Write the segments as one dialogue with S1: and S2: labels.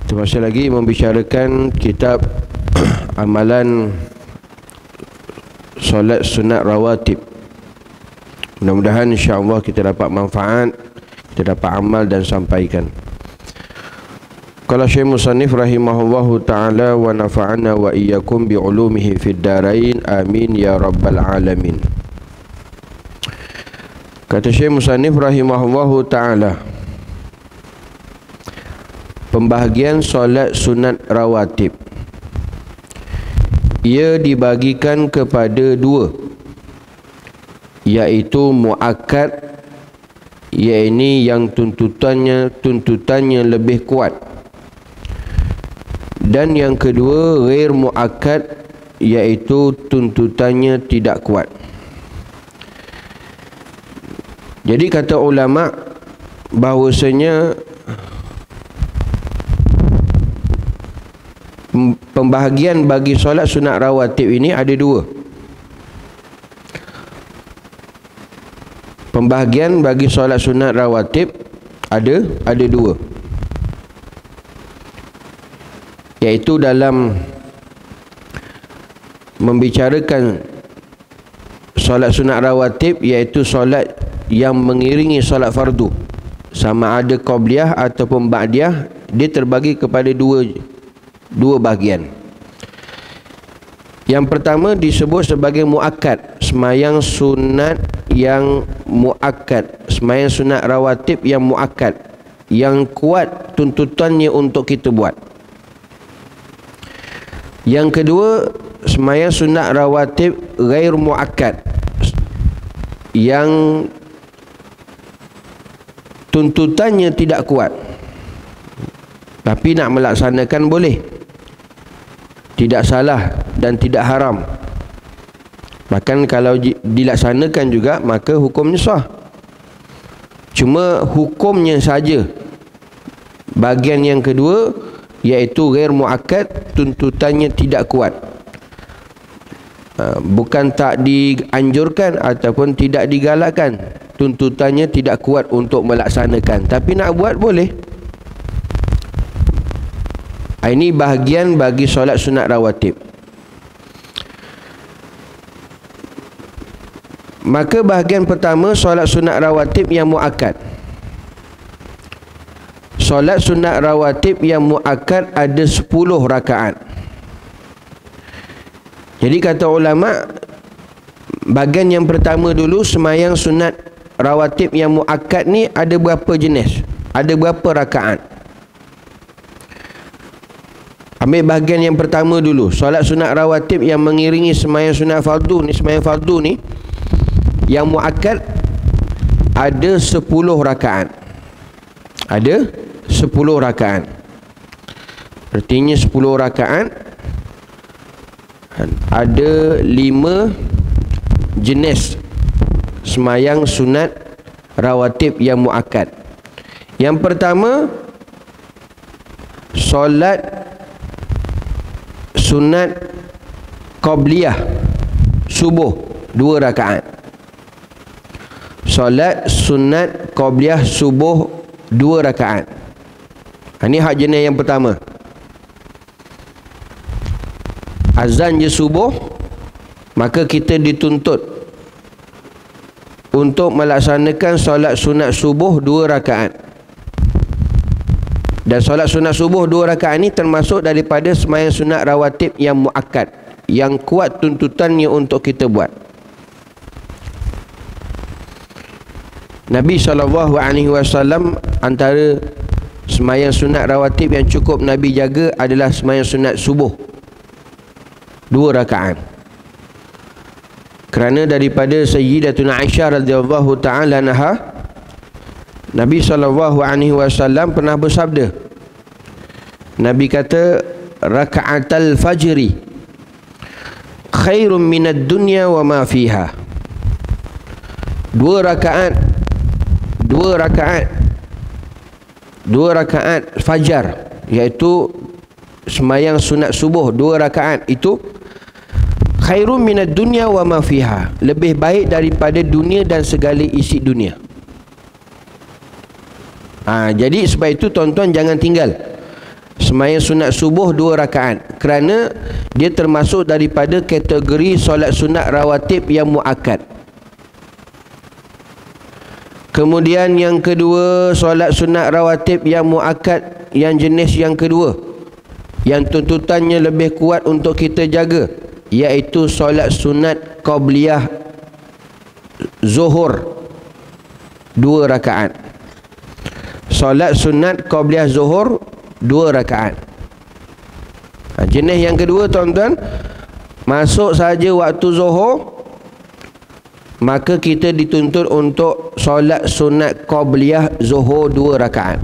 S1: Kita masih lagi membicarakan kitab amalan solat sunat rawatib. Mudah-mudahan insya-Allah kita dapat manfaat, kita dapat amal dan sampaikan. Qala Syekh Musannif rahimahullahu taala wa nafa'ana wa iyyakum bi ulumihi fid darain amin ya rabbal alamin. Kata Syekh Musannif rahimahullahu taala, pembahagian solat sunat rawatib ia dibagikan kepada dua, iaitu muakkad, iaitu yang tuntutannya lebih kuat, dan yang kedua ghair muakkad, iaitu tuntutannya tidak kuat. Jadi kata ulama bahawasanya pembahagian bagi solat sunat rawatib ini ada dua. Pembahagian bagi solat sunat rawatib ada dua, iaitu dalam membicarakan solat sunat rawatib, iaitu solat yang mengiringi solat fardu, sama ada qabliyah ataupun ba'diyah, dia terbagi kepada dua bahagian. Yang pertama disebut sebagai muakkad, semayang sunat yang muakkad, semayang sunat rawatib yang muakkad, yang kuat tuntutannya untuk kita buat. Yang kedua, semayang sunat rawatib ghair muakkad, yang tuntutannya tidak kuat, tapi nak melaksanakan boleh, tidak salah dan tidak haram. Bahkan kalau dilaksanakan juga maka hukumnya sah. Cuma hukumnya saja bahagian yang kedua, iaitu ghair muakkad, tuntutannya tidak kuat. Bukan tak dianjurkan ataupun tidak digalakkan, tuntutannya tidak kuat untuk melaksanakan, tapi nak buat boleh. Ini bahagian bagi solat sunat rawatib. Maka bahagian pertama, solat sunat rawatib yang muakkad. Solat sunat rawatib yang muakkad ada 10 rakaat. Jadi kata ulama, bahagian yang pertama dulu, semayang sunat rawatib yang muakkad ni ada berapa jenis? Ada berapa rakaat? Ambil bahagian yang pertama dulu, solat sunat rawatib yang mengiringi semayang sunat fardu ni, semayang fardu ni yang muakkad ada 10 rakaat. Ada 10 rakaat. Artinya 10 rakaat ada 5 jenis semayang sunat rawatib yang muakkad. Yang pertama, solat sunat qabliyah subuh 2 rakaat. Solat sunat qabliyah subuh 2 rakaat. Ini hak jenis yang pertama. Azan je subuh, maka kita dituntut untuk melaksanakan solat sunat subuh 2 rakaat. Dan solat sunat subuh 2 rakaat ini termasuk daripada semayang sunat rawatib yang muakkad, yang kuat tuntutannya untuk kita buat. Nabi SAW antara semayang sunat rawatib yang cukup Nabi jaga adalah semayang sunat subuh 2 rakaat. Kerana daripada Sayyidatuna Aisyah radhiyallahu ta'ala anha, Nabi SAW pernah bersabda, Nabi kata, raka'atal fajri khairum minad dunya wa ma fiha. 2 rakaat fajar, iaitu semayang sunat subuh 2 rakaat itu khairum minad dunya wa ma fiha, lebih baik daripada dunia dan segala isi dunia. Jadi sebab itu tuan-tuan jangan tinggal Sembahyang sunat subuh 2 rakaat, kerana dia termasuk daripada kategori solat sunat rawatib yang muakkad. Kemudian yang kedua, solat sunat rawatib yang muakkad yang jenis yang kedua, yang tuntutannya lebih kuat untuk kita jaga, iaitu solat sunat qabliyah zuhur 2 rakaat. Solat sunat qabliyah zuhur 2 rakaat. Jenis yang kedua tuan-tuan, masuk saja waktu zuhur, maka kita dituntut untuk solat sunat qabliyah zuhur 2 rakaat.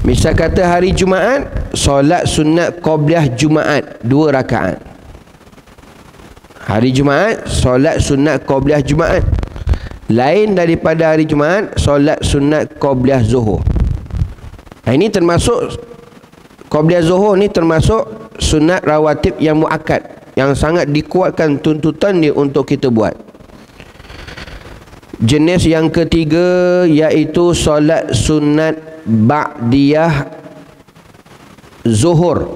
S1: Misal kata hari Jumaat, solat sunat qabliyah Jumaat 2 rakaat. Hari Jumaat, solat sunat qabliyah Jumaat. Lain daripada hari Jumaat, solat sunat qabliyah zuhur. Ini termasuk qabliyah zuhur ni termasuk sunat rawatib yang muakkad, yang sangat dikuatkan tuntutan dia untuk kita buat. Jenis yang ketiga iaitu solat sunat ba'diyah zuhur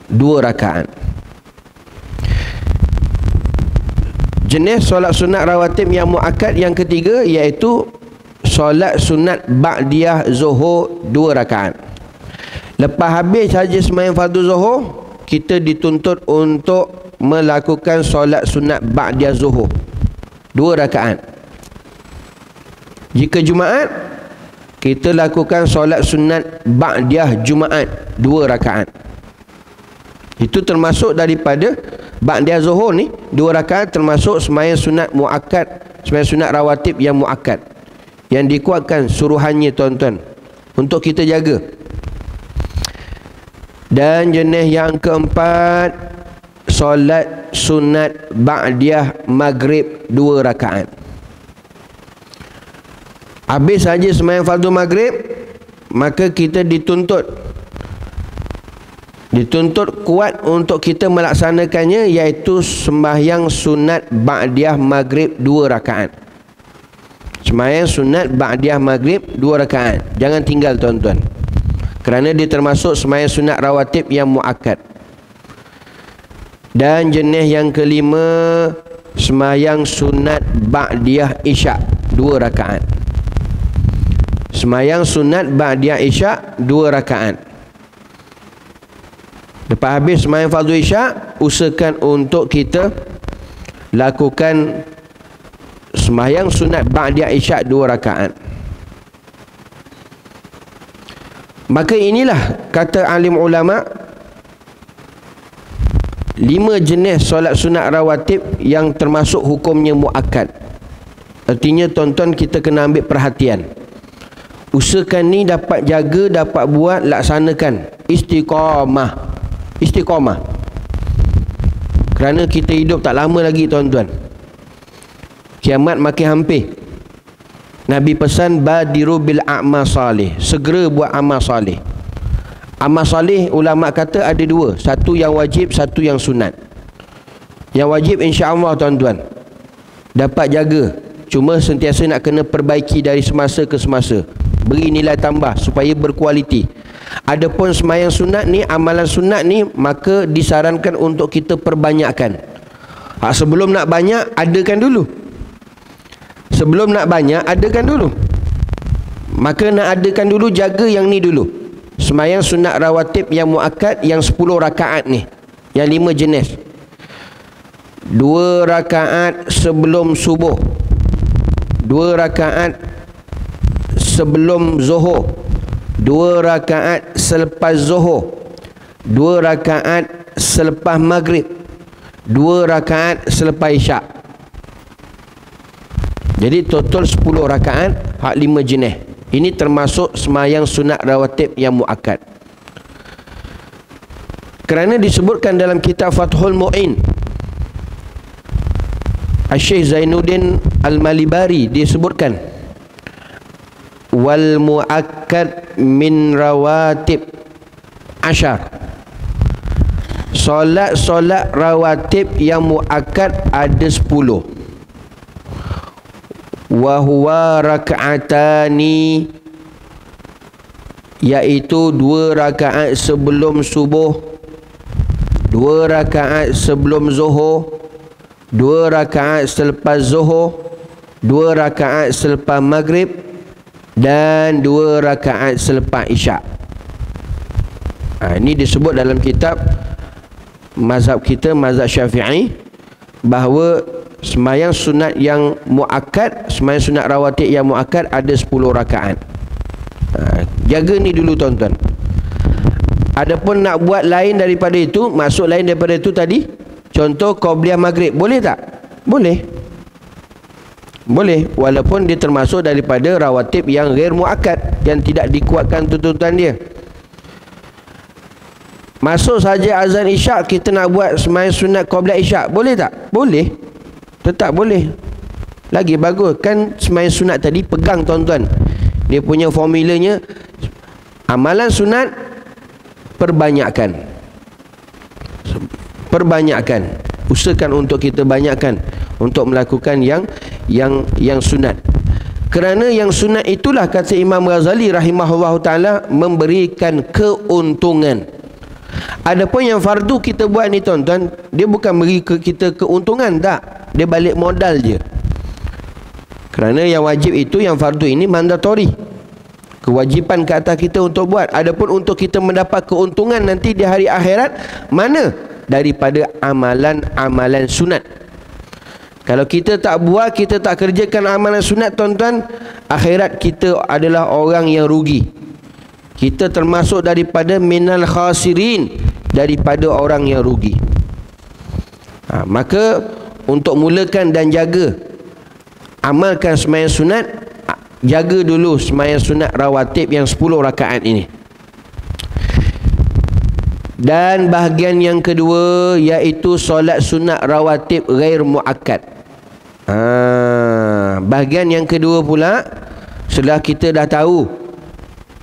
S1: 2 rakaat. Jenis solat sunat rawatib yang muakkad yang ketiga iaitu solat sunat ba'diyah zuhur 2 rakaat. Lepas habis saja sembahyang fardu zuhur, kita dituntut untuk melakukan solat sunat ba'diyah zuhur 2 rakaat. Jika Jumaat, kita lakukan solat sunat ba'diyah Jumaat 2 rakaat. Itu termasuk daripada ba'diyah zuhur ni 2 rakaat, termasuk sembahyang sunat muakkad, sembahyang sunat rawatib yang muakkad, yang dikuatkan suruhannya tuan-tuan untuk kita jaga. Dan jenis yang keempat, solat sunat ba'diyah maghrib 2 rakaat. Habis saja sembahyang fardu maghrib, maka kita dituntut kuat untuk kita melaksanakannya, iaitu sembahyang sunat ba'diyah maghrib 2 rakaat. Sembahyang sunat ba'diyah maghrib 2 rakaat. Jangan tinggal tuan-tuan, kerana dia termasuk sembahyang sunat rawatib yang muakkad. Dan jenis yang kelima, sembahyang sunat ba'diyah isyak 2 rakaat. Sembahyang sunat ba'diyah isyak 2 rakaat. Lepas habis sembahyang fardu isyak, usahakan untuk kita lakukan sembahyang sunat ba'diyah isyak 2 rakaat. Maka inilah kata alim ulama, 5 jenis solat sunat rawatib yang termasuk hukumnya muakkad. Artinya tuan-tuan, kita kena ambil perhatian. Usahakan ni dapat jaga, dapat buat, laksanakan. Istiqamah. Kerana kita hidup tak lama lagi tuan-tuan. Kiamat makin hampir. Nabi pesan badiru bil a'mal salih, segera buat amal salih. Amal salih ulama kata ada 2, satu yang wajib, satu yang sunat. Yang wajib insya-Allah tuan-tuan dapat jaga, cuma sentiasa nak kena perbaiki dari semasa ke semasa, beri nilai tambah supaya berkualiti. Adapun sembahyang sunat ni, amalan sunat ni, maka disarankan untuk kita perbanyakkan. Sebelum nak banyak, adakan dulu. Sebelum nak banyak, adakan dulu. Maka nak adakan dulu, jaga yang ni dulu. Sembahyang sunat rawatib yang muakkad, yang 10 rakaat ni, yang 5 jenis. 2 rakaat sebelum subuh, 2 rakaat sebelum zuhur, 2 rakaat selepas zuhur, 2 rakaat selepas maghrib, 2 rakaat selepas isyak. Jadi total 10 rakaat, hak 5 jenis. Ini termasuk sembahyang sunat rawatib yang muakkad. Kerana disebutkan dalam kitab Fathul Mu'in, Syekh Zainuddin Al-Malibari disebutkan, wal muakkad min rawatib asyar. Solat-solat rawatib yang muakkad ada 10. Wa huwa rak'atani iaitu 2 rakaat sebelum subuh, 2 rakaat sebelum zuhur, 2 rakaat selepas zuhur, 2 rakaat selepas maghrib, dan 2 rakaat selepas isyak. Ini disebut dalam kitab mazhab kita, mazhab Syafi'i, bahawa sembahyang sunat yang muakkad, sembahyang sunat rawatib yang muakkad ada 10 rakaat. Jaga ni dulu tuan-tuan. Adapun nak buat lain daripada itu, maksud lain daripada itu tadi, contoh qabliyah maghrib, boleh tak? Boleh. Boleh, walaupun dia termasuk daripada rawatib yang ghair muakkad, yang tidak dikuatkan tuntutan dia. Masuk saja azan isyak, kita nak buat sembahyang sunat qabliyah isyak, boleh tak? Boleh. Tetap boleh. Lagi bagus. Kan sembahyang sunat tadi pegang tuan-tuan, dia punya formulanya, amalan sunat perbanyakkan. Perbanyakkan. Usahakan untuk kita banyakkan untuk melakukan yang sunat. Kerana yang sunat itulah, kata Imam Ghazali rahimahullahu taala, memberikan keuntungan. Adapun yang fardu kita buat ni tuan-tuan, dia bukan beri kita keuntungan, tak. Dia balik modal je. Kerana yang wajib itu, yang fardu ini mandatori, kewajipan ke atas kita untuk buat. Adapun untuk kita mendapat keuntungan nanti di hari akhirat, mana? Daripada amalan-amalan sunat. Kalau kita tak buat, kita tak kerjakan amalan sunat tuan-tuan, akhirat kita adalah orang yang rugi. Kita termasuk daripada minal khasirin, daripada orang yang rugi. Maka untuk mulakan dan jaga, amalkan sembahyang sunat, jaga dulu sembahyang sunat rawatib yang 10 rakaat ini. Dan bahagian yang kedua, iaitu solat sunat rawatib ghair muakkad. Bahagian yang kedua pula, setelah kita dah tahu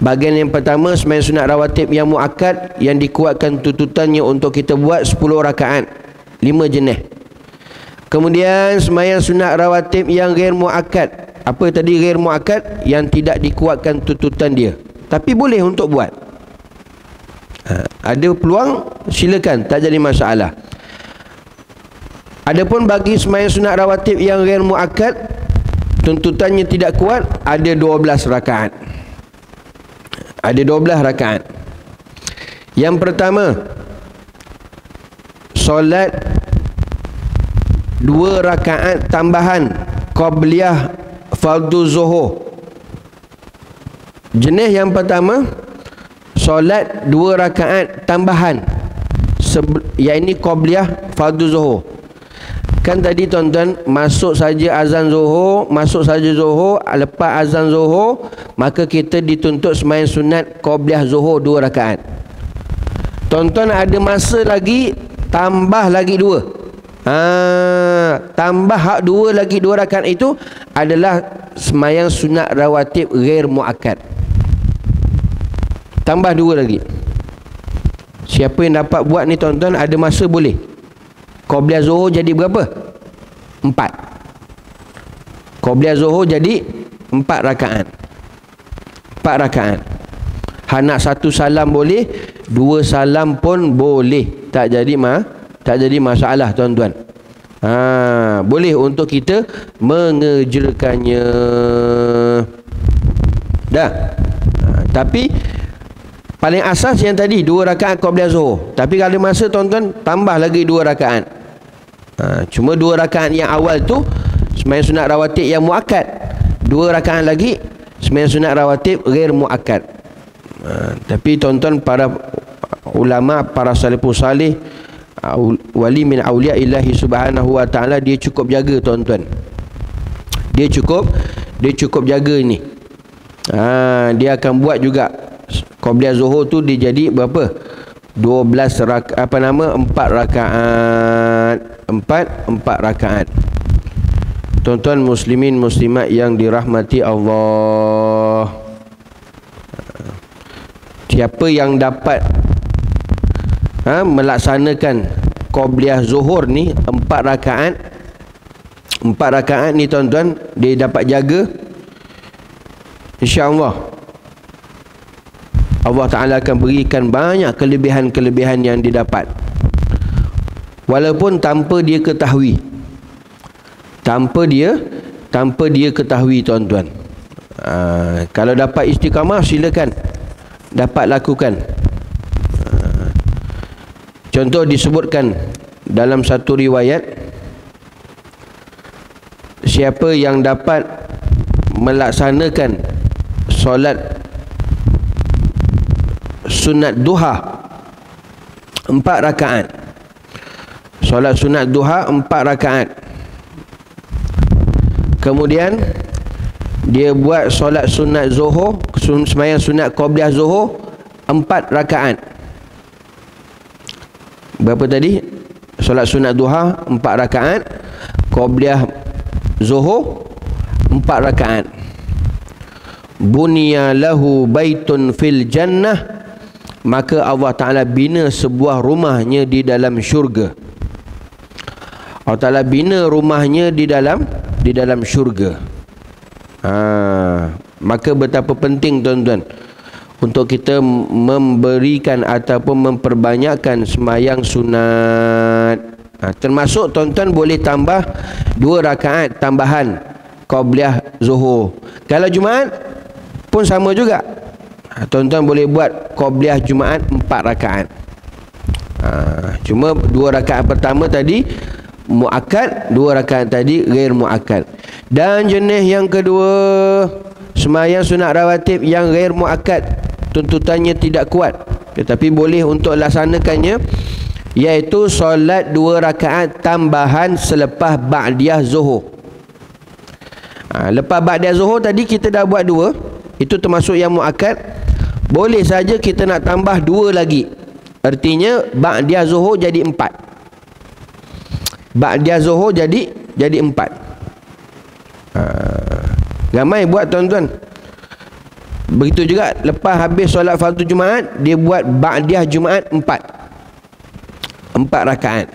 S1: bahagian yang pertama, sembahyang sunat rawatib yang muakkad, yang dikuatkan tuntutannya untuk kita buat 10 rakaat, 5 jenis. Kemudian sembahyang sunat rawatib yang ghair muakkad. Apa tadi ghair muakkad? Yang tidak dikuatkan tuntutan dia, tapi boleh untuk buat. Ada peluang, silakan, tak jadi masalah. Adapun bagi sembahyang sunat rawatib yang ghair muakkad, tuntutannya tidak kuat, ada 12 rakaat. Ada 12 rakaat. Yang pertama, solat 2 rakaat tambahan qabliyah fardu zuhur. Jenis yang pertama, solat 2 rakaat tambahan, iaitu qabliyah fardu zuhur. Kan tadi tuan-tuan, masuk saja azan zuhur, lepas azan zuhur, maka kita dituntut sembahyang sunat qabliyah zuhur 2 rakaat. Tuan-tuan ada masa lagi, tambah lagi 2. Tambah hak 2 lagi 2 rakaat itu adalah sembahyang sunat rawatib ghair muakkad. Tambah 2 lagi. Siapa yang dapat buat ni tuan-tuan, ada masa boleh. Qabliyah zuhur jadi berapa? 4. Qabliyah zuhur jadi 4 rakaat. 4 rakaat. Nak 1 salam boleh, 2 salam pun boleh. Tak jadi masalah tuan-tuan. Boleh untuk kita mengerjakannya. Dah. Tapi paling asas yang tadi 2 rakaat qabliyah zuhur. Tapi kalau masa tuan-tuan, tambah lagi 2 rakaat. Cuma 2 rakaat yang awal tu sembahyang sunat rawatib yang muakkad. 2 rakaat lagi sembahyang sunat rawatib ghair muakkad. Tapi tuan-tuan, para ulama, para salafus salih, wali min awliya illahi subhanahu wa ta'ala, dia cukup jaga tuan-tuan. Dia cukup jaga ni. Dia akan buat juga qabliyah zuhur tu dia jadi berapa? 12 rakaat, 4 rakaat. 4 rakaat. Tuan-tuan muslimin muslimat yang dirahmati Allah, siapa yang dapat melaksanakan qabliyah zuhur ni 4 rakaat, 4 rakaat ni tuan-tuan, dia dapat jaga, insya-Allah Allah Ta'ala akan berikan banyak kelebihan-kelebihan yang didapat, walaupun tanpa dia ketahui. Tanpa dia ketahui, tuan-tuan. Kalau dapat istiqamah, silakan dapat lakukan. Contoh disebutkan dalam satu riwayat, siapa yang dapat melaksanakan solat sunat duha 4 rakaat, solat sunat duha 4 rakaat, kemudian dia buat solat sunat zuhur, sembahyang sunat qabliyah zuhur 4 rakaat. Berapa tadi? Solat sunat duha 4 rakaat, qabliyah zuhur 4 rakaat. Bunya lahu baitun fil jannah, maka Allah Ta'ala bina sebuah rumahnya di dalam syurga. Allah Ta'ala bina rumahnya di dalam syurga. Maka betapa penting, tuan-tuan, untuk kita memberikan ataupun memperbanyakkan sembahyang sunat. Termasuk, tuan-tuan, boleh tambah 2 rakaat tambahan qabliyah zuhur. Kalau Jumaat pun sama juga. Tuan-tuan boleh buat qabliyah Jumaat 4 rakaat. Cuma 2 rakaat pertama tadi muakkad, 2 rakaat tadi ghair muakkad. Dan jenis yang kedua, sembahyang sunat rawatib yang ghair muakkad, tuntutannya tidak kuat, tetapi boleh untuk laksanakannya, iaitu solat 2 rakaat tambahan selepas ba'diyah zuhur. Lepas ba'diyah zuhur tadi kita dah buat 2, itu termasuk yang muakkad. Boleh saja kita nak tambah 2 lagi, artinya ba'diyah zuhur jadi 4. Ba'diyah zuhur jadi 4. Ramai buat, tuan-tuan. Begitu juga lepas habis solat fardu Jumaat, dia buat ba'diyah Jumaat 4 rakaat.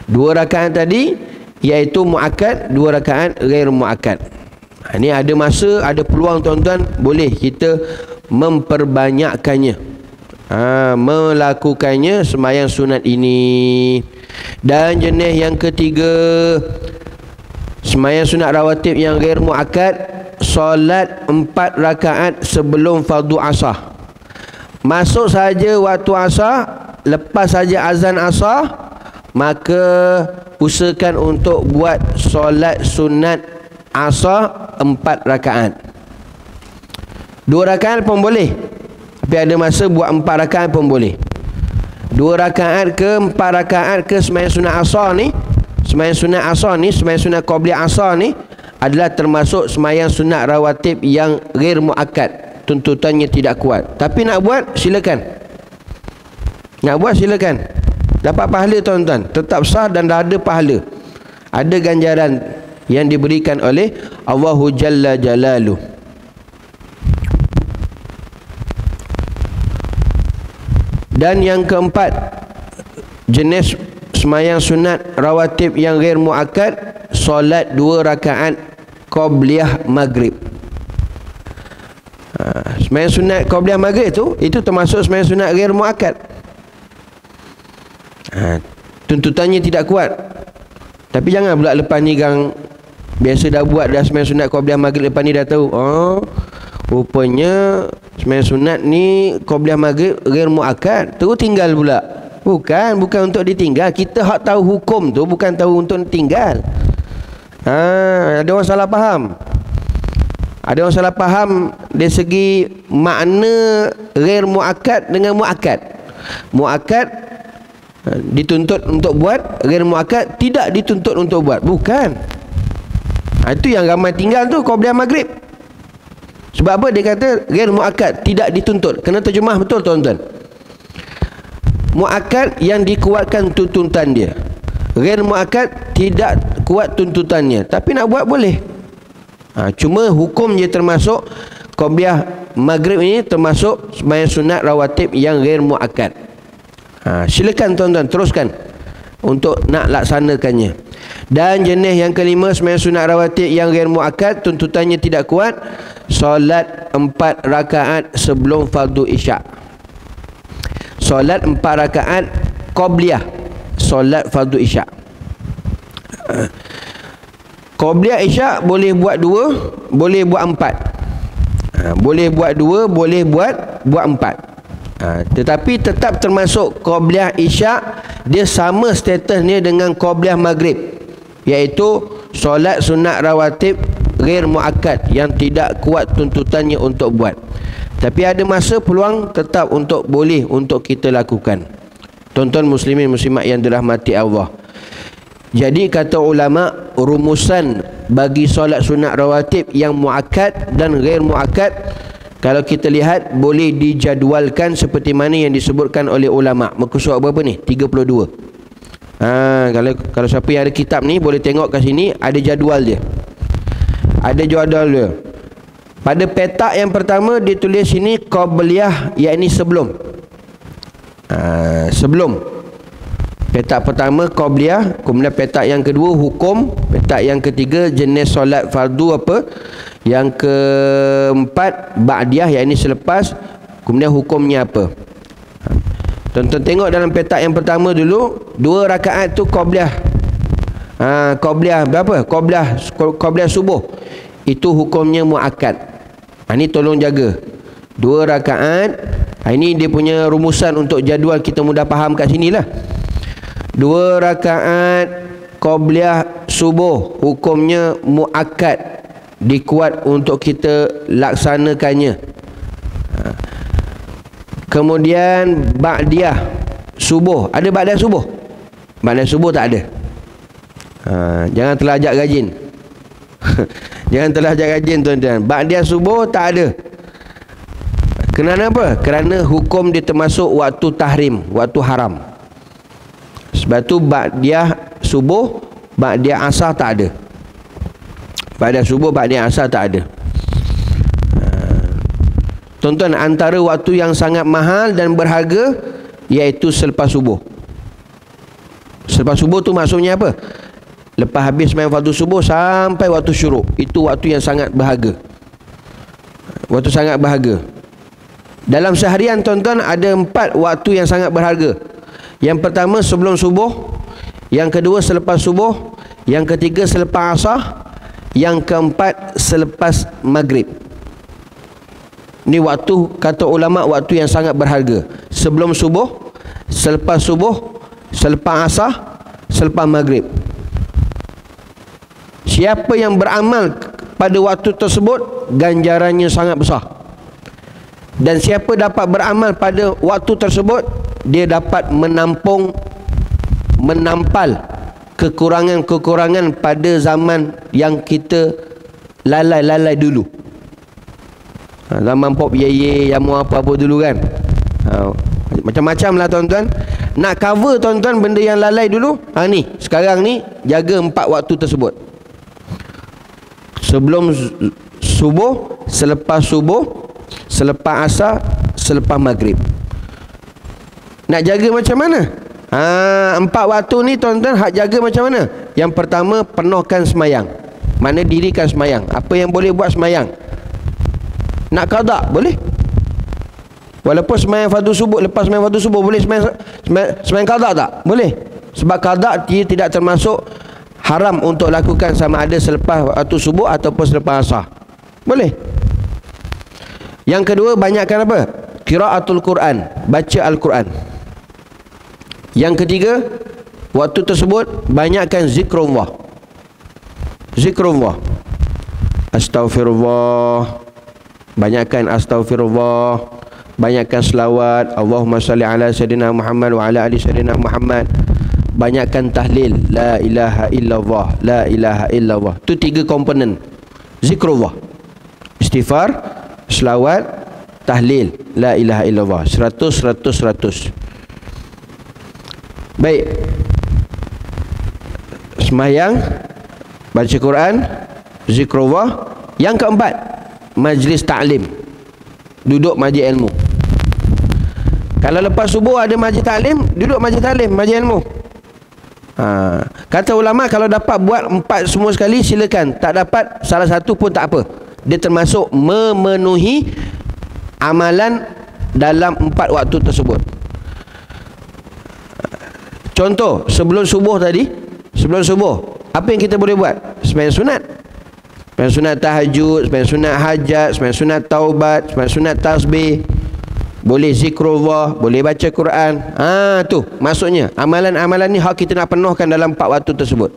S1: 2 rakaat tadi iaitu muakkad, 2 rakaat ghair muakkad. Ini ada masa, ada peluang, tuan-tuan, boleh kita memperbanyakkannya, melakukannya sembahyang sunat ini. Dan jenis yang ketiga, sembahyang sunat rawatib yang ghair muakkad, solat 4 rakaat sebelum fardu asar. Masuk saja waktu asar, lepas saja azan asar, maka usahakan untuk buat solat sunat asar 4 rakaat. 2 rakaat pun boleh, tapi ada masa buat 4 rakaat pun boleh. 2 rakaat ke 4 rakaat ke sembahyang sunat asar ni, sembahyang sunat asar ni, sembahyang sunat qabliyah asar ni adalah termasuk sembahyang sunat rawatib yang ghair muakkad, tuntutannya tidak kuat. Tapi nak buat, silakan. Nak buat, silakan. Dapat pahala, tuan-tuan, tetap sah dan dah ada pahala, ada ganjaran yang diberikan oleh Allahu Jalla Jalaluh. Dan yang keempat, jenis sembahyang sunat rawatib yang ghair muakkad, solat 2 rakaat qabliyah maghrib. Sembahyang sunat qabliyah maghrib itu termasuk sembahyang sunat ghair muakkad. Tuntutannya tidak kuat. Tapi jangan pula lepas ni gang biasa dah buat dah sembahyang sunat qabliyah maghrib, lepas ni dah tahu, rupanya sembahyang sunat ni qabliyah maghrib ghair muakkad, terus tinggal pula. Bukan untuk ditinggal. Kita hak tahu hukum tu, bukan tahu untuk tinggal. Ada orang salah faham. Ada orang salah faham dari segi makna ghair muakkad dengan muakkad. Muakkad dituntut untuk buat, ghair muakkad tidak dituntut untuk buat. Bukan. Itu yang ramai tinggal tu qabliyah maghrib. Sebab apa dia kata ghair muakkad, tidak dituntut? Kena terjemah betul, tuan-tuan. Muakkad yang dikuatkan tuntutan dia, ghair muakkad tidak kuat tuntutannya, tapi nak buat boleh. Cuma hukum dia termasuk qabliyah maghrib ini termasuk sembahyang sunat rawatib yang ghair muakkad. Silakan, tuan-tuan, teruskan untuk nak laksanakannya. Dan jenis yang kelima, sembahyang sunat rawatib yang ghair muakkad, tuntutannya tidak kuat, Solat 4 rakaat sebelum fardu isyak. Solat 4 rakaat qabliyah solat fardu isyak. Qabliyah isyak boleh buat 2, boleh buat 4. Boleh buat 2, boleh buat 4. Tetapi tetap termasuk qabliyah isyak, dia sama statusnya dengan qabliyah maghrib, iaitu solat sunat rawatib ghair muakkad yang tidak kuat tuntutannya untuk buat. Tapi ada masa peluang tetap untuk boleh untuk kita lakukan. Tuan-tuan muslimin muslimat yang dirahmati Allah. Jadi kata ulama, rumusan bagi solat sunat rawatib yang muakkad dan ghair muakkad, kalau kita lihat boleh dijadualkan seperti mana yang disebutkan oleh ulama. Muka surat berapa ni? 32. Kalau siapa yang ada kitab ni boleh tengok kat sini, ada jadual dia. Ada jadual dia. Pada petak yang pertama ditulis sini qabliyah, yakni sebelum. Sebelum. Petak pertama qabliyah, kemudian petak yang kedua hukum, petak yang ketiga jenis solat fardu apa, yang keempat ba'diyah, yakni selepas, kemudian hukumnya apa. Tonton tengok dalam petak yang pertama dulu, 2 rakaat tu qabliyah. Qabliyah berapa? Qabliyah subuh. Itu hukumnya muakkad. Ini tolong jaga. 2 rakaat. Ini dia punya rumusan untuk jadual, kita mudah faham kat sinilah. 2 rakaat qabliyah subuh, hukumnya muakkad, dikuat untuk kita laksanakannya. Kemudian ba'diyah subuh. Ada ba'diyah subuh? Ba'diyah subuh tak ada. Jangan terlajak gajin. Jangan terlajak gajin tuan-tuan. Ba'diyah subuh tak ada. Kenapa? Kerana hukum dia termasuk waktu tahrim, waktu haram. Sebab tu ba'diyah subuh, ba'diyah asar tak ada. Ba'diyah subuh, ba'diyah asar tak ada. Tuan-tuan, antara waktu yang sangat mahal dan berharga iaitu selepas subuh. Selepas subuh tu maksudnya apa? Lepas habis sembahyang fardu subuh sampai waktu syuruk. Itu waktu yang sangat berharga. Waktu sangat berharga. Dalam seharian tuan-tuan ada 4 waktu yang sangat berharga. Yang pertama sebelum subuh, yang kedua selepas subuh, yang ketiga selepas asar, yang keempat selepas maghrib. Ini waktu, kata ulama, waktu yang sangat berharga. Sebelum subuh, selepas subuh, selepas asar, selepas maghrib. Siapa yang beramal pada waktu tersebut, ganjarannya sangat besar. Dan siapa dapat beramal pada waktu tersebut, dia dapat menampal kekurangan-kekurangan pada zaman yang kita lalai-lalai dulu. Zaman pop ye yang mau apa-apa dulu kan. Macam-macam lah tuan-tuan. Nak cover tuan-tuan benda yang lalai dulu, ni sekarang ni jaga 4 waktu tersebut. Sebelum subuh, selepas subuh, selepas asar, selepas maghrib. Nak jaga macam mana? 4 waktu ni tuan-tuan hak jaga macam mana? Yang pertama, penuhkan semayang. Mana dirikan semayang. Apa yang boleh buat semayang. Nak qada boleh. Walaupun sembahyang fardu subuh, lepas sembahyang fardu subuh boleh sembahyang qada tak? Boleh. Sebab qada dia tidak termasuk haram untuk lakukan, sama ada selepas waktu subuh ataupun selepas asar. Boleh. Yang kedua, banyakkan apa? Qiraatul Quran, baca Al-Quran. Yang ketiga, waktu tersebut banyakkan zikrullah. Zikrullah. Astaghfirullah. Banyakkan astaghfirullah, banyakkan selawat, Allahumma salli ala sayyidina Muhammad wa ala ali sayyidina Muhammad. Banyakkan tahlil, la ilaha illallah, la ilaha illallah. Itu 3 komponen zikrullah. Istighfar, selawat, tahlil, la ilaha illallah. 100, 100, 100. Baik. Sembahyang, baca Quran, zikrullah. Yang keempat, majlis ta'lim, duduk majlis ilmu. Kalau lepas subuh ada majlis ta'lim, duduk majlis ta'lim, majlis ilmu. Kata ulama, kalau dapat buat 4 semua sekali silakan. Tak dapat salah satu pun tak apa. Dia termasuk memenuhi amalan dalam 4 waktu tersebut. Contoh, sebelum subuh tadi, sebelum subuh, apa yang kita boleh buat? Sembahyang sunat. Sembahyang sunat tahajud, sembahyang sunat hajat, sembahyang sunat taubat, sembahyang sunat tasbih. Boleh zikrullah, boleh baca Quran. Tu maksudnya amalan-amalan ni hak kita nak penuhkan dalam 4 waktu tersebut.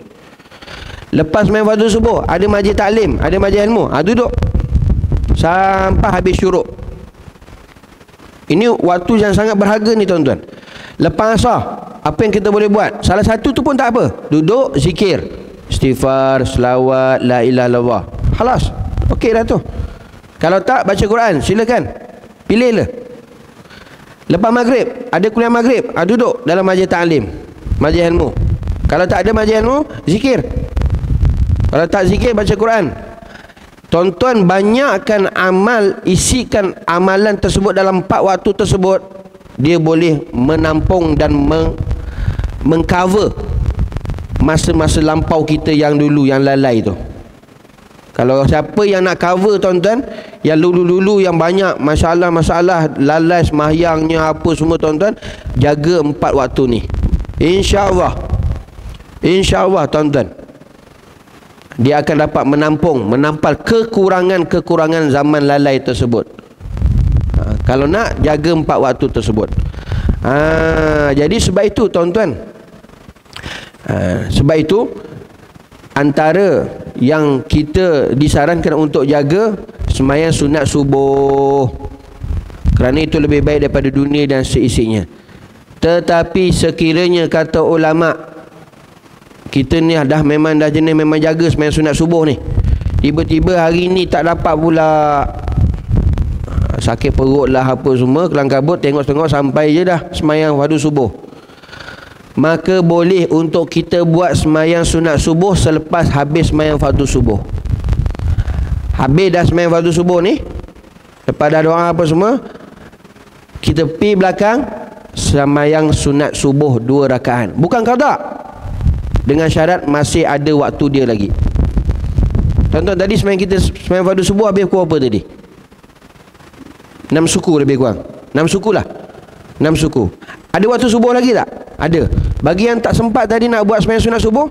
S1: Lepas sembahyang fardu subuh, ada majlis taklim, ada majlis ilmu, duduk sampai habis syuruk. Ini waktu yang sangat berharga ni tuan-tuan. Lepas asar, apa yang kita boleh buat? Salah satu tu pun tak apa, duduk zikir, istighfar, selawat, la ilaha illallah. Halas, okey dah tu. Kalau tak, baca Quran, silakan, pilihlah. Lepas maghrib, ada kuliah maghrib, duduk dalam majlis taklim, majlis ilmu. Kalau tak ada majlis ilmu, zikir. Kalau tak zikir, baca Quran. Tuan-tuan, banyakkan amal, isikan amalan tersebut dalam 4 waktu tersebut. Dia boleh menampung dan mengcover masa-masa lampau kita yang dulu, yang lalai tu. Kalau siapa yang nak cover tuan-tuan, yang dulu-dulu yang banyak masalah-masalah, lalai sembahyangnya apa semua tuan-tuan, jaga 4 waktu ni. InsyaAllah, InsyaAllah tuan-tuan, dia akan dapat menampal kekurangan-kekurangan zaman lalai tersebut. Kalau nak, jaga 4 waktu tersebut. Jadi sebab itu tuan-tuan, sebab itu antara yang kita disarankan untuk jaga sembahyang sunat subuh, kerana itu lebih baik daripada dunia dan seisinya. Tetapi sekiranya kata ulama, kita ni memang jenis memang jaga sembahyang sunat subuh ni, tiba-tiba hari ni tak dapat pula, sakit perut lah apa semua, kelang kabut, tengok-tengok sampai je dah sembahyang fardu subuh, maka boleh untuk kita buat sembahyang sunat subuh selepas habis sembahyang fardu subuh. Habis dah sembahyang fardu subuh ni, lepas dah doa apa semua, kita pergi belakang sembahyang sunat subuh 2 rakaat, bukan qada, dengan syarat masih ada waktu dia lagi. Tuan-tuan, tadi sembahyang fardu subuh habis pukul apa tadi? 6 suku lebih kurang, 6 suku lah, 6 suku. Ada waktu subuh lagi tak? Ada. Bagi yang tak sempat tadi nak buat sembahyang sunat subuh,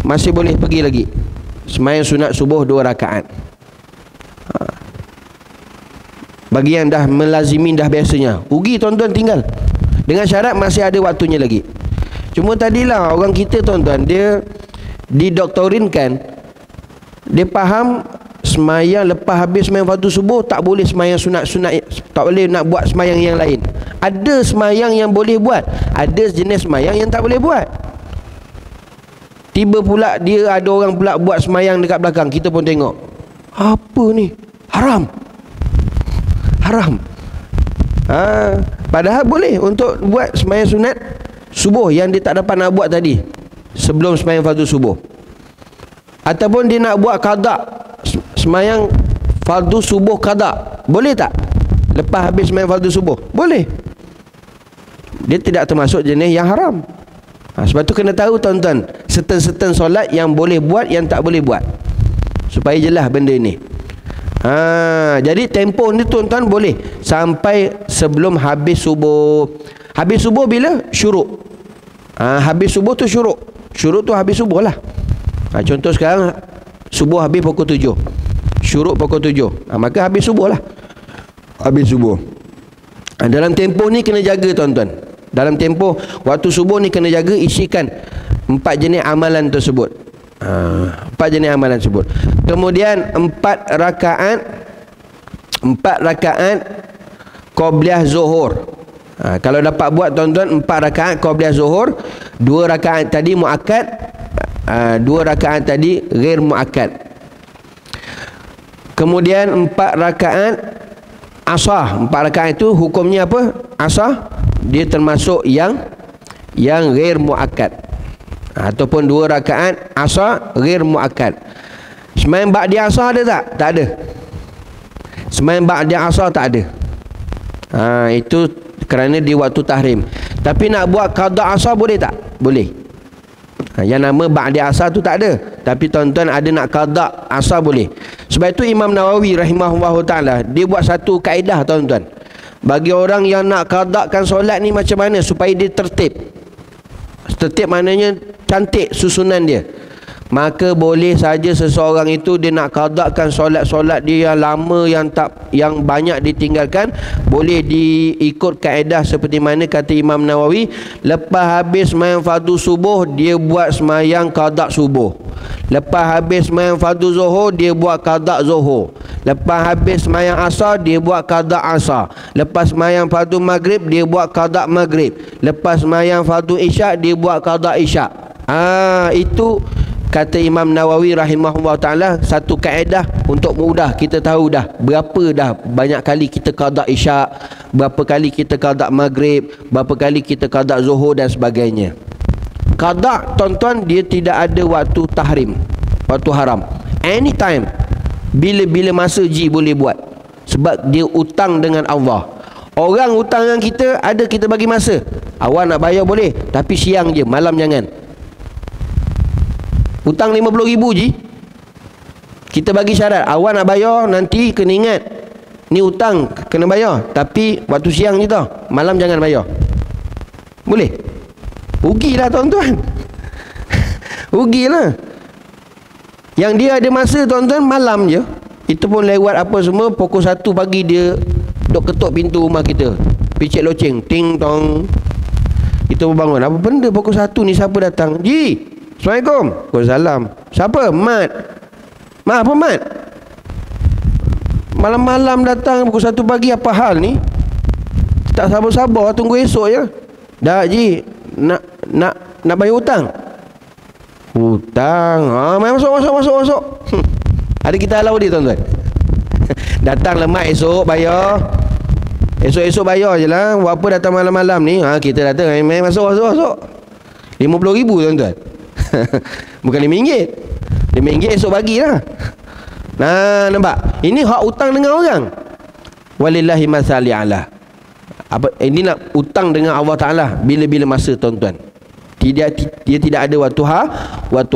S1: masih boleh pergi lagi sembahyang sunat subuh 2 rakaat. Bagi yang dah melazimi dah biasanya, rugi tuan-tuan tinggal, dengan syarat masih ada waktunya lagi. Cuma tadilah orang kita tuan-tuan, dia didoktorinkan, dia faham sembahyang lepas habis sembahyang fardu subuh tak boleh sembahyang sunat-sunat, tak boleh nak buat sembahyang yang lain. Ada sembahyang yang boleh buat, ada jenis sembahyang yang tak boleh buat. Tiba pula dia ada orang pula buat sembahyang dekat belakang, kita pun tengok, apa ni? Haram. Haram. Padahal boleh untuk buat sembahyang sunat subuh yang dia tak dapat nak buat tadi sebelum sembahyang fardu subuh. Ataupun dia nak buat qada, sembahyang fardu subuh qada, boleh tak? Lepas habis sembahyang fardu subuh, boleh. Dia tidak termasuk jenis yang haram. Sebab tu kena tahu tuan-tuan, certain solat yang boleh buat, yang tak boleh buat, supaya jelas benda ni. Jadi tempoh ni tuan-tuan boleh sampai sebelum habis subuh. Habis subuh bila? Syuruk. Habis subuh tu syuruk. Syuruk tu habis subuh lah. Contoh sekarang subuh habis pukul 7, syuruk pukul 7, maka habis subuh lah. Habis subuh. Dalam tempoh ni kena jaga tuan-tuan. Dalam tempoh waktu subuh ni kena jaga, isikan 4 jenis amalan tersebut. 4 jenis amalan tersebut. Kemudian 4 rakaat qabliyah zuhur. Kalau dapat buat tuan-tuan 4 rakaat qabliyah zuhur, 2 rakaat tadi muakkad, 2 rakaat tadi ghair muakkad. Kemudian 4 rakaat asar. 4 rakaat itu hukumnya apa? Asar dia termasuk yang ghair muakkad, ataupun 2 rakaat asar ghair muakkad. Sembahyang ba'di asar ada tak? Tak ada. Sembahyang ba'di asar tak ada. Itu kerana di waktu tahrim. Tapi nak buat qada asar boleh tak? Boleh. Yang nama ba'di asar tu tak ada. Tapi tuan-tuan ada nak qada asar boleh. Sebab itu Imam Nawawi rahimahullah ta'ala, dia buat satu kaedah tuan-tuan. Bagi orang yang nak qadakan solat ni macam mana supaya dia tertib. Tertib maknanya cantik susunan dia. Maka boleh saja seseorang itu dia nak qadakan solat-solat dia yang lama, yang banyak ditinggalkan, boleh diikut kaedah seperti mana kata Imam Nawawi, lepas habis sembahyang fardu subuh dia buat sembahyang qada subuh. Lepas habis sembahyang fardu zuhur dia buat qada zuhur. Lepas habis sembahyang asar dia buat qada asar. Lepas sembahyang fardu maghrib dia buat qada maghrib. Lepas sembahyang fardu isyak dia buat qada isyak. Itu kata Imam Nawawi rahimahullah ta'ala satu kaedah untuk mudah kita tahu dah berapa dah banyak kali kita qada isyak, berapa kali kita qada maghrib, berapa kali kita qada zuhur dan sebagainya. Qada tuan-tuan dia tidak ada waktu tahrim, waktu haram. Anytime, bila-bila masa boleh buat. Sebab dia utang dengan Allah. Orang hutang dengan kita, ada kita bagi masa. Awak nak bayar boleh, tapi siang je, malam jangan. Hutang 50,000 je, kita bagi syarat, awak nak bayar nanti kena ingat ni hutang kena bayar, tapi waktu siang je tau, malam jangan bayar. Boleh? Rugilah tuan-tuan. Rugilah. Yang dia ada masa tuan-tuan malam je. Itu pun lewat apa semua, pukul 1 pagi dia duk ketuk pintu rumah kita, picit loceng, ting tong. Kita pun bangun, apa benda pukul 1 ni, siapa datang? Ji, Assalamualaikum. Waalaikumsalam. Siapa? Mat. Mat apa Mat? Malam-malam datang pukul 1 pagi, apa hal ni? Tak sabar-sabar tunggu esok je. Dah Ji, nak bayar hutang. Hutang. Masuk. Ada kita halau dia tuan-tuan. Datang lemak esok bayar. Esok-esok bayar je lah. Buat apa datang malam-malam ni? Kita datang masuk. 50,000 tuan-tuan. Bukan RM5. RM5 esok bagilah. Nah, nampak? Ini hak utang dengan orang. Walillahi masali ala. Ini nak utang dengan Allah Ta'ala bila-bila masa tuan-tuan. Dia tidak ada waktu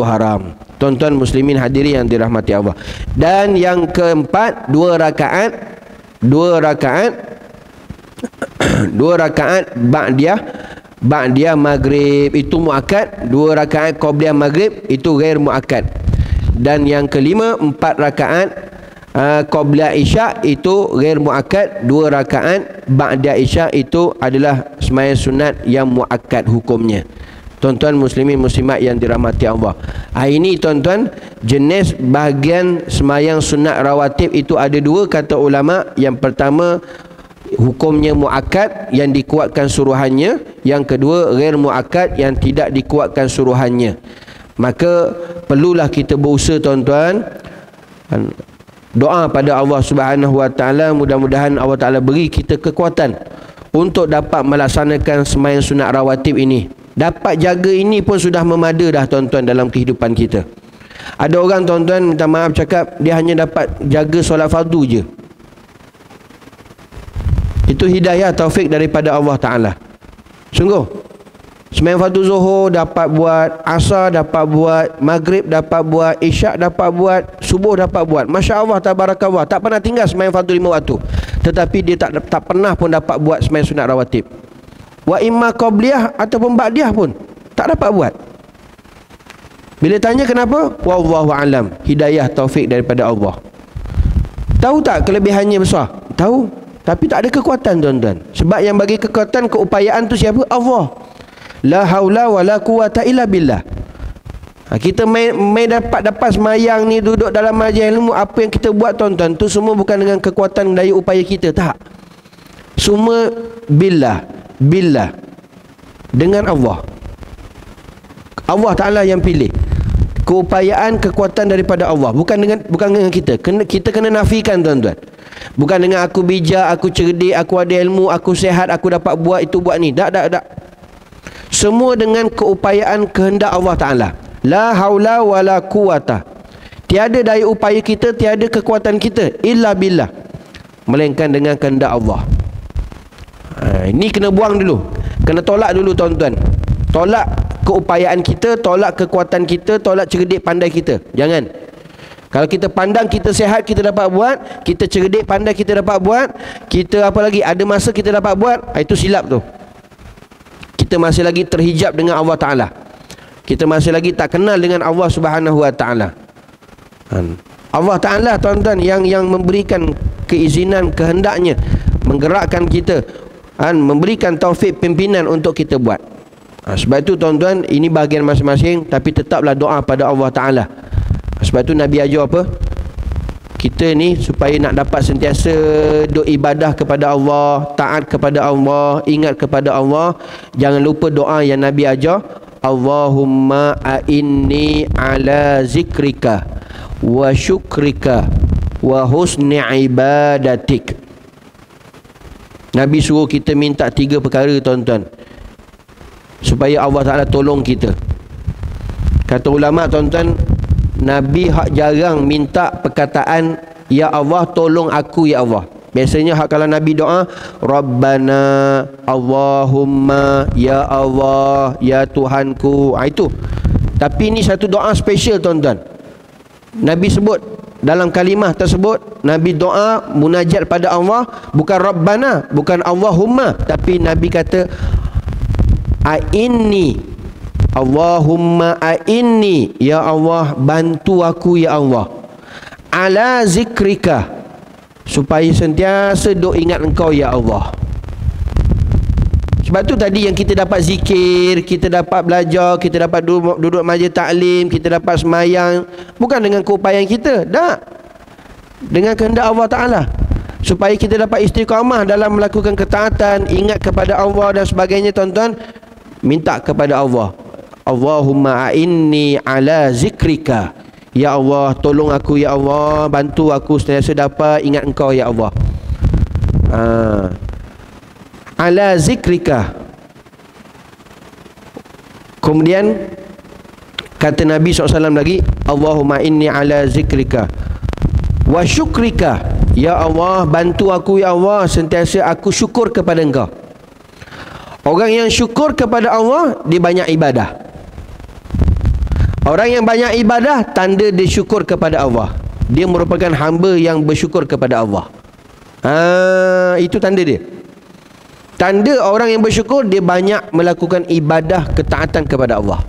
S1: haram. Tuan-tuan muslimin hadirin yang dirahmati Allah. Dan yang keempat, 2 rakaat ba'diyah maghrib itu muakkad, 2 rakaat qabliyah maghrib itu ghair muakkad. Dan yang kelima, 4 rakaat qabliyah isyak itu ghair muakkad, 2 rakaat ba'diyah isyak itu adalah sembahyang sunat yang muakkad hukumnya. Tuan-tuan muslimin muslimat yang dirahmati Allah. Ini tuan-tuan, jenis bahagian sembahyang sunat rawatib itu ada 2 kata ulama. Yang pertama, hukumnya muakkad yang dikuatkan suruhannya. Yang kedua, ghair muakkad yang tidak dikuatkan suruhannya. Maka perlulah kita berusaha tuan-tuan, doa pada Allah Subhanahu Wa Taala, mudah-mudahan Allah Taala beri kita kekuatan untuk dapat melaksanakan sembahyang sunat rawatib ini. Dapat jaga ini pun sudah memada dah tuan-tuan dalam kehidupan kita. Ada orang tuan-tuan minta maaf cakap dia hanya dapat jaga solat fardu je. Itu hidayah taufik daripada Allah Ta'ala. Sungguh, sembahyang fardu zuhur dapat buat, asar dapat buat, maghrib dapat buat, isyak dapat buat, subuh dapat buat. Masya Allah, tabarakallah. Tak pernah tinggal sembahyang fardu 5 waktu. Tetapi dia tak pernah pun dapat buat sembahyang sunat rawatib. Wa imma qabliyah ataupun ba'diyah pun tak dapat buat. Bila tanya kenapa? Wallahu alam. Hidayah taufik daripada Allah. Tahu tak kelebihannya besar? Tahu. Tapi tak ada kekuatan tuan-tuan. Sebab yang bagi kekuatan, keupayaan tu siapa? Allah. La haula wa la quwata illa billah. Kita main dapat semayang ni, duduk dalam majlis ilmu, apa yang kita buat tuan-tuan tu semua bukan dengan kekuatan daya upaya kita. Tak. Semua billah dengan Allah. Allah Ta'ala yang pilih. Keupayaan, kekuatan daripada Allah, bukan dengan kita. Kita kena nafikan tuan-tuan. Bukan dengan aku bijak, aku cerdik, aku ada ilmu, aku sehat, aku dapat buat itu buat ni. Tak. Semua dengan keupayaan kehendak Allah Ta'ala. La haula wa la quwata. Tiada daya upaya kita, tiada kekuatan kita illa billah, melainkan dengan kehendak Allah. Ini kena buang dulu, kena tolak dulu tuan-tuan. Tolak keupayaan kita, tolak kekuatan kita, tolak cerdik pandai kita. Jangan. Kalau kita pandang kita sihat, kita dapat buat. Kita cerdik, pandai, kita dapat buat. Kita apa lagi, ada masa kita dapat buat. Itu silap tu. Kita masih lagi terhijab dengan Allah Ta'ala. Kita masih lagi tak kenal dengan Allah Subhanahu Wa Ta'ala. Allah Ta'ala tuan-tuan yang memberikan keizinan, kehendaknya, menggerakkan kita, memberikan taufik pimpinan untuk kita buat. Sebab itu tuan-tuan, ini bahagian masing-masing, tapi tetaplah doa pada Allah Ta'ala. Sebab itu Nabi ajar apa? Kita ni supaya nak dapat sentiasa ibadah kepada Allah, taat kepada Allah, ingat kepada Allah, jangan lupa doa yang Nabi ajar. Allahumma a'inni ala zikrika wa syukrika wa husni ibadatik. Nabi suruh kita minta 3 perkara tuan-tuan, supaya Allah Ta'ala tolong kita. Kata ulama tuan-tuan, Nabi hak jarang minta perkataan ya Allah tolong aku ya Allah. Biasanya hak kalau Nabi doa Rabbana, Allahumma, ya Allah, ya Tuhanku, itu. Tapi ini satu doa special tuan-tuan. Nabi sebut dalam kalimah tersebut, Nabi doa munajat pada Allah, bukan Rabbana, bukan Allahumma, tapi Nabi kata a'inni, Allahumma a'inni, ya Allah bantu aku ya Allah, ala zikrika, supaya sentiasa duk ingat engkau ya Allah. Sebab tu tadi yang kita dapat zikir, kita dapat belajar, kita dapat duduk majlis taklim, kita dapat semayang, bukan dengan keupayaan kita, tak, dengan kehendak Allah Ta'ala, supaya kita dapat istiqamah dalam melakukan ketaatan, ingat kepada Allah dan sebagainya tuan-tuan. Minta kepada Allah, Allahumma a'inni ala zikrika, ya Allah tolong aku ya Allah, bantu aku sentiasa dapat ingat engkau ya Allah. Ala zikrika. Kemudian kata Nabi SAW lagi, Allahumma inni ala zikrika wa syukrika, ya Allah bantu aku ya Allah sentiasa aku syukur kepada engkau. Orang yang syukur kepada Allah, dia banyak ibadah. Orang yang banyak ibadah, tanda dia syukur kepada Allah. Dia merupakan hamba yang bersyukur kepada Allah. Itu tanda dia. Tanda orang yang bersyukur, dia banyak melakukan ibadah ketaatan kepada Allah.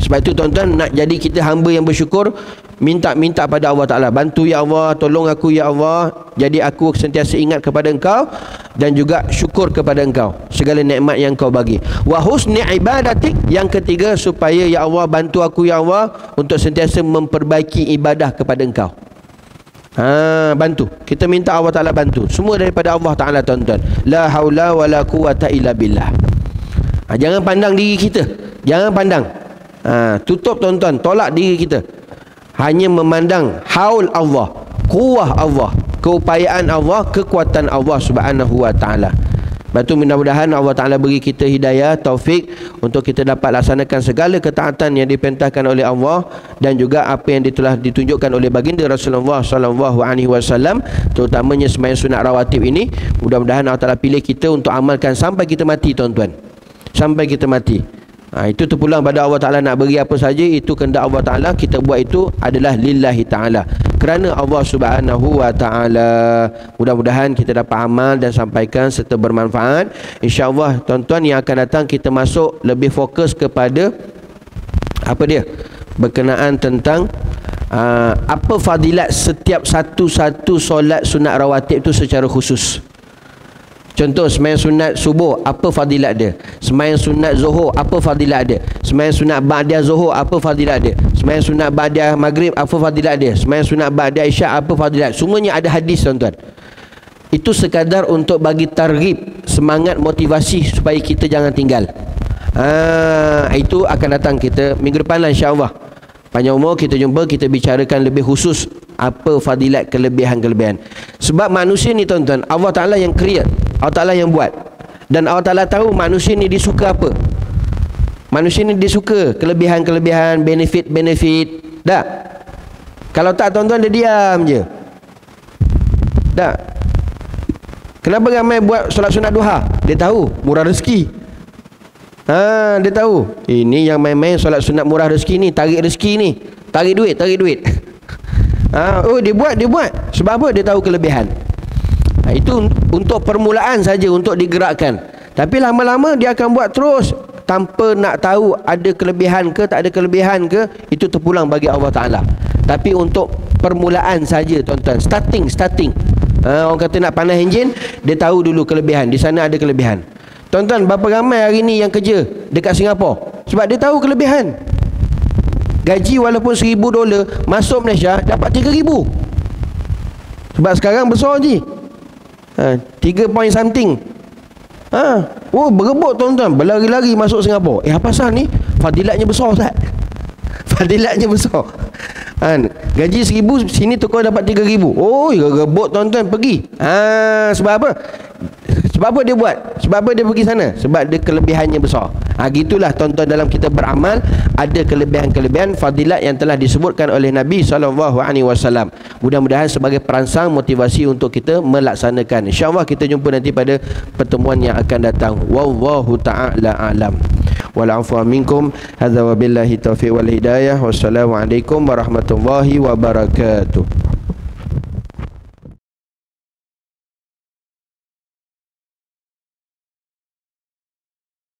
S1: Sebab itu tuan-tuan, nak jadi kita hamba yang bersyukur, minta pada Allah Ta'ala, bantu ya Allah, tolong aku ya Allah, jadi aku sentiasa ingat kepada engkau dan juga syukur kepada engkau segala nikmat yang kau bagi. Wa husni ibadatik, yang ketiga, supaya ya Allah bantu aku ya Allah untuk sentiasa memperbaiki ibadah kepada engkau. Bantu, kita minta Allah Ta'ala bantu, semua daripada Allah Ta'ala tuan-tuan. La haula wa la quwata illa billah. Jangan pandang diri kita, jangan pandang, tutup tuan-tuan, tolak diri kita, hanya memandang haul Allah, kuwah Allah, keupayaan Allah, kekuatan Allah Subhanahu Wa Ta'ala. Batu mudah-mudahan Allah Ta'ala beri kita hidayah, taufik untuk kita dapat laksanakan segala ketaatan yang diperintahkan oleh Allah dan juga apa yang telah ditunjukkan oleh baginda Rasulullah SAW, terutamanya sembahyang sunat rawatib ini. Mudah-mudahan Allah Ta'ala pilih kita untuk amalkan sampai kita mati tuan-tuan, sampai kita mati. Itu terpulang pada Allah Ta'ala nak beri apa saja, itu kehendak Allah Ta'ala. Kita buat itu adalah lillahi ta'ala, kerana Allah Subhanahu Wa Ta'ala. Mudah-mudahan kita dapat amal dan sampaikan serta bermanfaat. InsyaAllah tuan-tuan yang akan datang kita masuk lebih fokus kepada apa dia, berkenaan tentang apa fadilat setiap satu-satu solat sunat rawatib itu secara khusus. Contoh, sembahyang sunat subuh, apa fadilat dia? Sembahyang sunat zuhur, apa fadilat dia? Sembahyang sunat ba'da zuhur, apa fadilat dia? Sembahyang sunat ba'da maghrib, apa fadilat dia? Sembahyang sunat ba'da isyak, apa fadilat? Semuanya ada hadis tuan-tuan. Itu sekadar untuk bagi targhib, semangat, motivasi supaya kita jangan tinggal. Itu akan datang kita minggu depan lah insya-Allah. Panjang umur kita jumpa, kita bicarakan lebih khusus apa fadilat, kelebihan-kelebihan. Sebab manusia ni tuan-tuan, Allah Ta'ala yang create, Allah Ta'ala yang buat, dan Allah Ta'ala tahu manusia ni dia suka apa. Manusia ni dia suka kelebihan-kelebihan, benefit-benefit. Tak? Kalau tak tuan-tuan dia diam je. Tak? Kenapa ramai buat solat sunat duha? Dia tahu murah rezeki. Dia tahu ini yang main-main solat sunat murah rezeki ni, tarik rezeki ni. tarik duit. Oh, dia buat. Sebab apa? Dia tahu kelebihan. Itu untuk permulaan saja, untuk digerakkan. Tapi lama-lama dia akan buat terus tanpa nak tahu ada kelebihan ke tak ada kelebihan ke, itu terpulang bagi Allah Ta'ala. Tapi untuk permulaan saja tuan-tuan, starting. Orang kata nak panas enjin, dia tahu dulu kelebihan, di sana ada kelebihan. Tuan-tuan, berapa ramai hari ni yang kerja dekat Singapura? Sebab dia tahu kelebihan. Gaji walaupun $1,000, masuk Malaysia dapat 3,000. Sebab sekarang besar je, 3 point something. Oh, berebut tuan-tuan, berlari-lari masuk Singapura. Apa pasal ni? Fadilatnya besar, Ustaz. Fadilatnya besar. Gaji 1,000, sini tukar dapat 3,000. Oh, rebut tuan-tuan pergi. Sebab apa? Sebab apa dia buat? Sebab apa dia pergi sana? Sebab dia kelebihannya besar. Gitulah tuan-tuan, dalam kita beramal ada kelebihan-kelebihan fadilat yang telah disebutkan oleh Nabi SAW. Mudah-mudahan sebagai perangsang motivasi untuk kita melaksanakan. InsyaAllah kita jumpa nanti pada pertemuan yang akan datang. Wallahu ta'ala a'lam. Wal'afwa minkum. Hadza wabillahi taufiq wal hidayah. Wassalamualaikum warahmatullahi wabarakatuh.